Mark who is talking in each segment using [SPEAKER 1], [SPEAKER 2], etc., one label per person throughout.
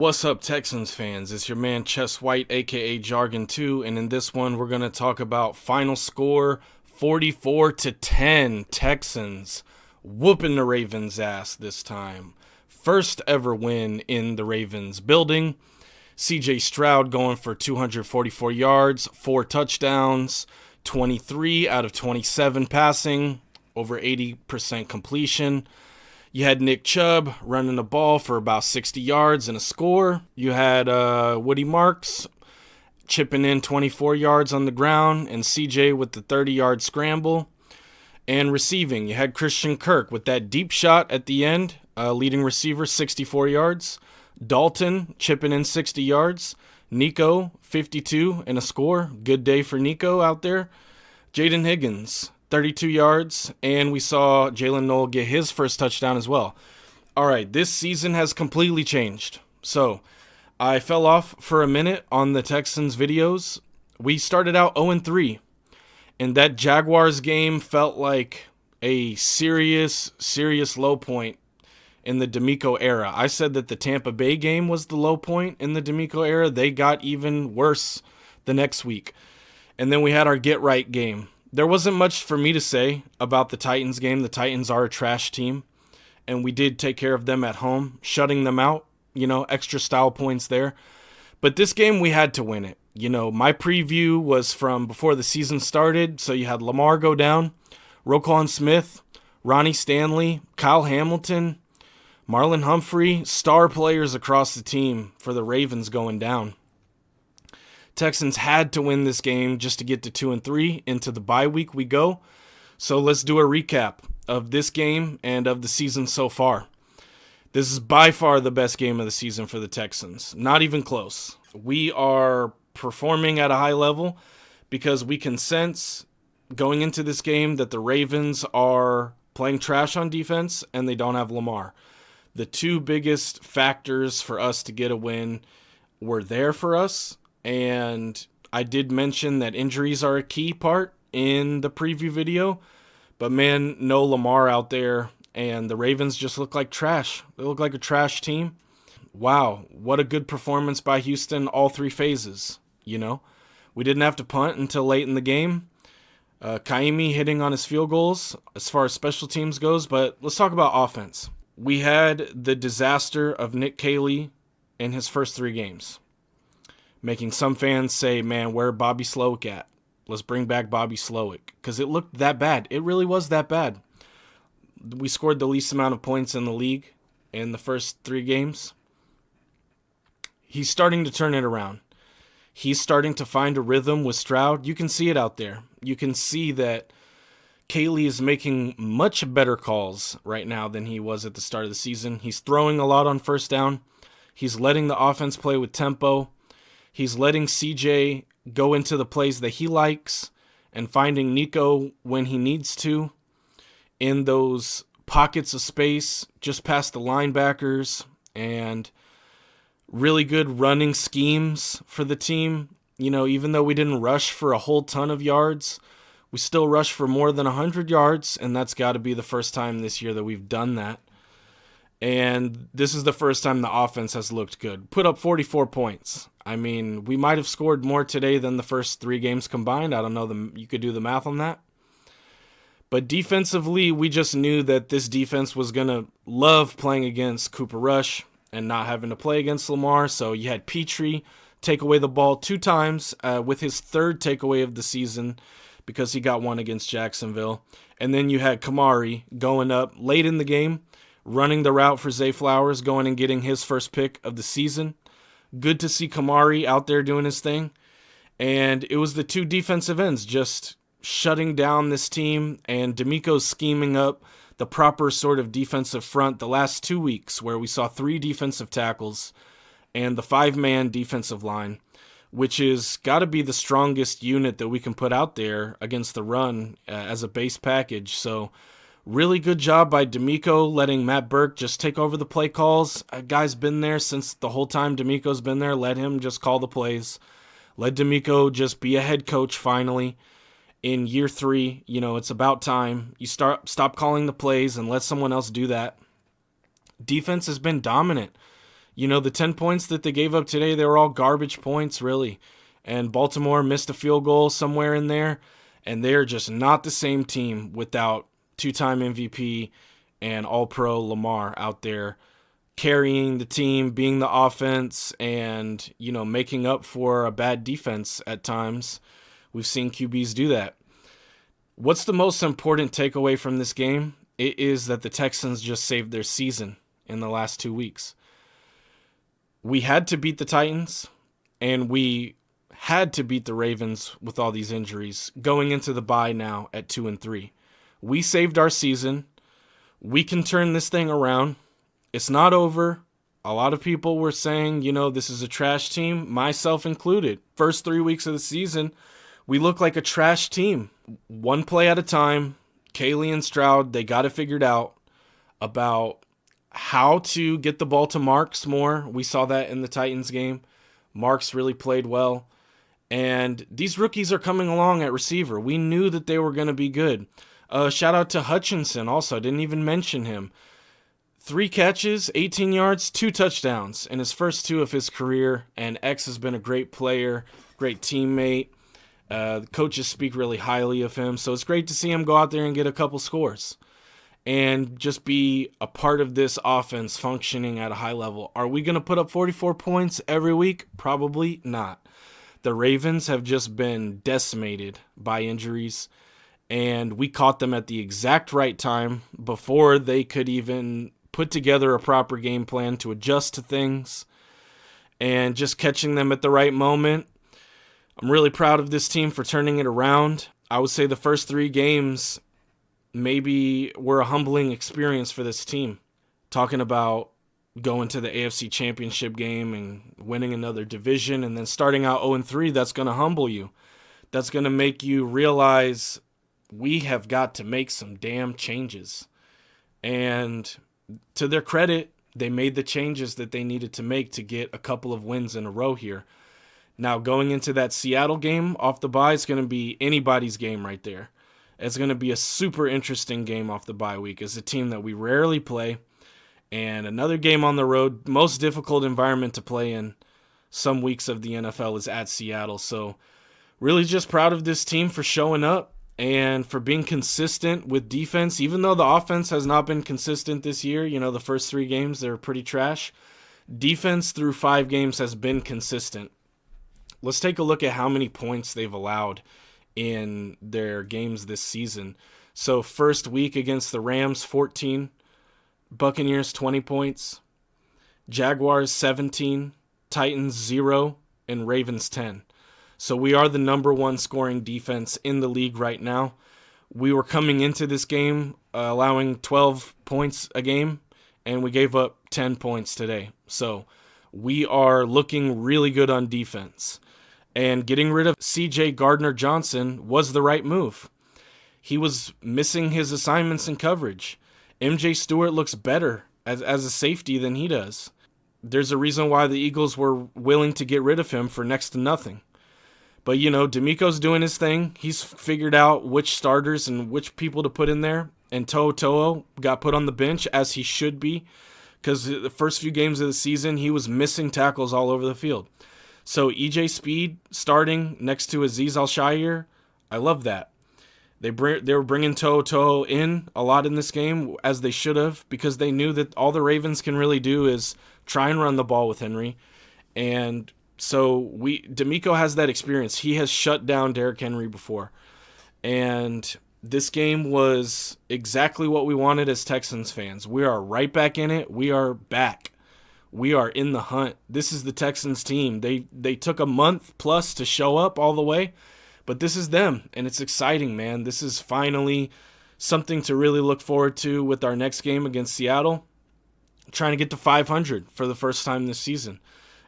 [SPEAKER 1] What's up, Texans fans? It's your man Chess White, aka Jargon2, and in this one, we're going to talk about final score 44-10. Texans whooping the Ravens' ass this time. First ever win in the Ravens building. CJ Stroud going for 244 yards, 4 touchdowns, 23 out of 27 passing, over 80% completion. You had Nick Chubb running the ball for about 60 yards and a score. You had Woody Marks chipping in 24 yards on the ground, and CJ with the 30-yard scramble. And receiving, you had Christian Kirk with that deep shot at the end, leading receiver 64 yards. Dalton chipping in 60 yards. Nico 52 and a score. Good day for Nico out there. Jaden Higgins 32 yards, and we saw Jalen Noel get his first touchdown as well. All right, this season has completely changed. So I fell off for a minute on the Texans videos. We started out 0-3, and that Jaguars game felt like a serious low point in the D'Amico era. I said that the Tampa Bay game was the low point in the D'Amico era. They got even worse the next week. And then we had our get right game. There wasn't much for me to say about the Titans game. The Titans are a trash team, and we did take care of them at home, shutting them out, extra style points there. But this game, we had to win it. My preview was from before the season started, so you had Lamar go down, Roquan Smith, Ronnie Stanley, Kyle Hamilton, Marlon Humphrey, star players across the team for the Ravens going down. Texans had to win this game just to get to 2-3. Into the bye week we go. So let's do a recap of this game and of the season so far. This is by far the best game of the season for the Texans. Not even close. We are performing at a high level because we can sense going into this game that the Ravens are playing trash on defense and they don't have Lamar. The two biggest factors for us to get a win were there for us. And I did mention that injuries are a key part in the preview video. But man, no Lamar out there. And the Ravens just look like trash. They look like a trash team. Wow, what a good performance by Houston, all three phases. We didn't have to punt until late in the game. Kaimi hitting on his field goals as far as special teams goes. But let's talk about offense. We had the disaster of Nick Caley in his first 3 games, making some fans say, man, where Bobby Slowick at? Let's bring back Bobby Slowick. Because it looked that bad. It really was that bad. We scored the least amount of points in the league in the first 3 games. He's starting to turn it around. He's starting to find a rhythm with Stroud. You can see it out there. You can see that Caley is making much better calls right now than he was at the start of the season. He's throwing a lot on first down. He's letting the offense play with tempo. He's letting CJ go into the plays that he likes and finding Nico when he needs to in those pockets of space just past the linebackers, and really good running schemes for the team. Even though we didn't rush for a whole ton of yards, we still rushed for more than 100 yards, and that's got to be the first time this year that we've done that. And this is the first time the offense has looked good. Put up 44 points. I mean, we might have scored more today than the first 3 games combined. I don't know. You could do the math on that. But defensively, we just knew that this defense was going to love playing against Cooper Rush and not having to play against Lamar. So you had Petrie take away the ball 2 times with his 3rd takeaway of the season because he got one against Jacksonville. And then you had Kamari going up late in the game, running the route for Zay Flowers, going and getting his first pick of the season. Good to see Kamari out there doing his thing. And it was the 2 defensive ends just shutting down this team, and D'Amico scheming up the proper sort of defensive front the last 2 weeks, where we saw 3 defensive tackles and the 5-man defensive line, which is got to be the strongest unit that we can put out there against the run as a base package. So really good job by D'Amico letting Matt Burke just take over the play calls. A guy's been there since the whole time D'Amico's been there. Let him just call the plays. Let D'Amico just be a head coach finally. In year 3, it's about time. You stop calling the plays and let someone else do that. Defense has been dominant. The 10 points that they gave up today, they were all garbage points, really. And Baltimore missed a field goal somewhere in there, and they're just not the same team without two-time MVP and All-Pro Lamar out there carrying the team, being the offense, and, making up for a bad defense at times. We've seen QBs do that. What's the most important takeaway from this game? It is that the Texans just saved their season in the last 2 weeks. We had to beat the Titans, and we had to beat the Ravens with all these injuries going into the bye now at 2-3. We saved our season. We can turn this thing around. It's not over. A lot of people were saying, this is a trash team, myself included. First 3 weeks of the season, we look like a trash team. One play at a time. Kaylee and Stroud, they got it figured out about how to get the ball to Marks more. We saw that in the Titans game. Marks really played well. And these rookies are coming along at receiver. We knew that they were going to be good. Shout out to Hutchinson also. I didn't even mention him. 3 catches, 18 yards, 2 touchdowns in his first 2 of his career. And X has been a great player, great teammate. The coaches speak really highly of him. So it's great to see him go out there and get a couple scores and just be a part of this offense functioning at a high level. Are we going to put up 44 points every week? Probably not. The Ravens have just been decimated by injuries, and we caught them at the exact right time before they could even put together a proper game plan to adjust to things, and just catching them at the right moment. I'm really proud of this team for turning it around. I would say the first 3 games maybe were a humbling experience for this team. Talking about going to the AFC Championship game and winning another division and then starting out 0-3, that's going to humble you. That's going to make you realize we have got to make some damn changes. And to their credit, they made the changes that they needed to make to get a couple of wins in a row here. Now, going into that Seattle game off the bye, it's going to be anybody's game right there. It's going to be a super interesting game off the bye week. It's a team that we rarely play. And another game on the road, most difficult environment to play in some weeks of the NFL is at Seattle. So really just proud of this team for showing up and for being consistent with defense. Even though the offense has not been consistent this year, the first 3 games, they're pretty trash. Defense through 5 games has been consistent. Let's take a look at how many points they've allowed in their games this season. So first week against the Rams, 14. Buccaneers, 20 points. Jaguars, 17. Titans, 0. And Ravens, 10. So we are the number 1 scoring defense in the league right now. We were coming into this game allowing 12 points a game, and we gave up 10 points today. So we are looking really good on defense. And getting rid of C.J. Gardner-Johnson was the right move. He was missing his assignments in coverage. M.J. Stewart looks better as a safety than he does. There's a reason why the Eagles were willing to get rid of him for next to nothing. But, D'Amico's doing his thing. He's figured out which starters and which people to put in there. And To'o got put on the bench, as he should be, because the first few games of the season, he was missing tackles all over the field. So E.J. Speed starting next to Azeez Al-Shaair, I love that. They were bringing To'o in a lot in this game, as they should have, because they knew that all the Ravens can really do is try and run the ball with Henry. And so D'Amico has that experience. He has shut down Derrick Henry before. And this game was exactly what we wanted as Texans fans. We are right back in it. We are back. We are in the hunt. This is the Texans team. They took a month plus to show up all the way, but this is them, and it's exciting, man. This is finally something to really look forward to with our next game against Seattle. Trying to get to 500 for the first time this season,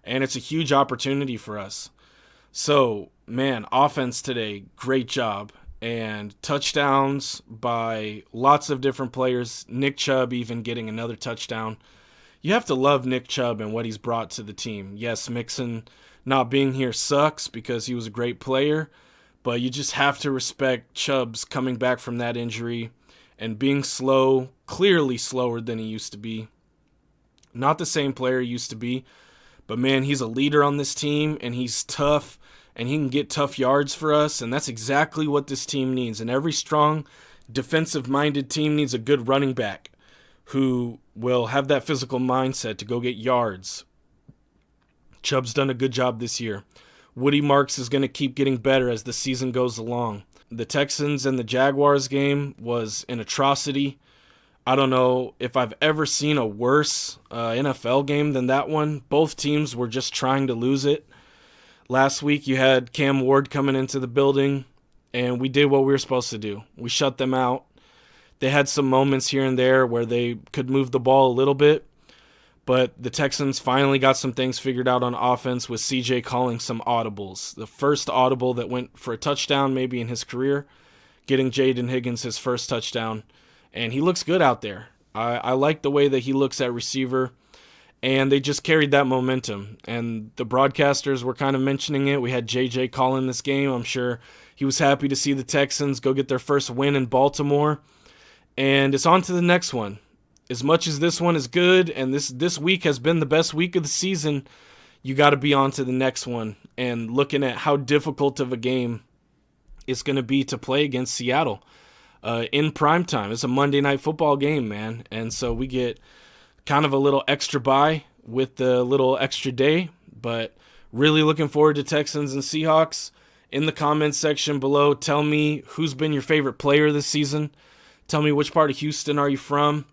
[SPEAKER 1] and it's a huge opportunity for us. So, man, offense today, great job, and touchdowns by lots of different players. Nick Chubb even getting another touchdown. You have to love Nick Chubb and what he's brought to the team. Yes, Mixon not being here sucks because he was a great player, but you just have to respect Chubb's coming back from that injury and being slow, clearly slower than he used to be. Not the same player he used to be, but man, he's a leader on this team, and he's tough, and he can get tough yards for us, and that's exactly what this team needs. And every strong, defensive-minded team needs a good running back who will have that physical mindset to go get yards. Chubb's done a good job this year. Woody Marks is going to keep getting better as the season goes along. The Texans and the Jaguars game was an atrocity. I don't know if I've ever seen a worse NFL game than that one. Both teams were just trying to lose it. Last week you had Cam Ward coming into the building, and we did what we were supposed to do. We shut them out. They had some moments here and there where they could move the ball a little bit, but the Texans finally got some things figured out on offense with CJ calling some audibles. The first audible that went for a touchdown maybe in his career, getting Jaden Higgins his first touchdown. And he looks good out there. I like the way that he looks at receiver. And they just carried that momentum. And the broadcasters were kind of mentioning it. We had JJ calling this game. I'm sure he was happy to see the Texans go get their first win in Baltimore. And it's on to the next one. As much as this one is good and this week has been the best week of the season, you got to be on to the next one. And looking at how difficult of a game it's going to be to play against Seattle in primetime. It's a Monday Night Football game, man. And so we get kind of a little extra bye with the little extra day. But really looking forward to Texans and Seahawks. In the comments section below, tell me who's been your favorite player this season. Tell me which part of Houston are you from.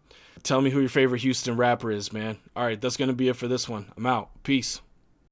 [SPEAKER 1] Tell me who your favorite Houston rapper is, man. All right, that's going to be it for this one. I'm out. Peace.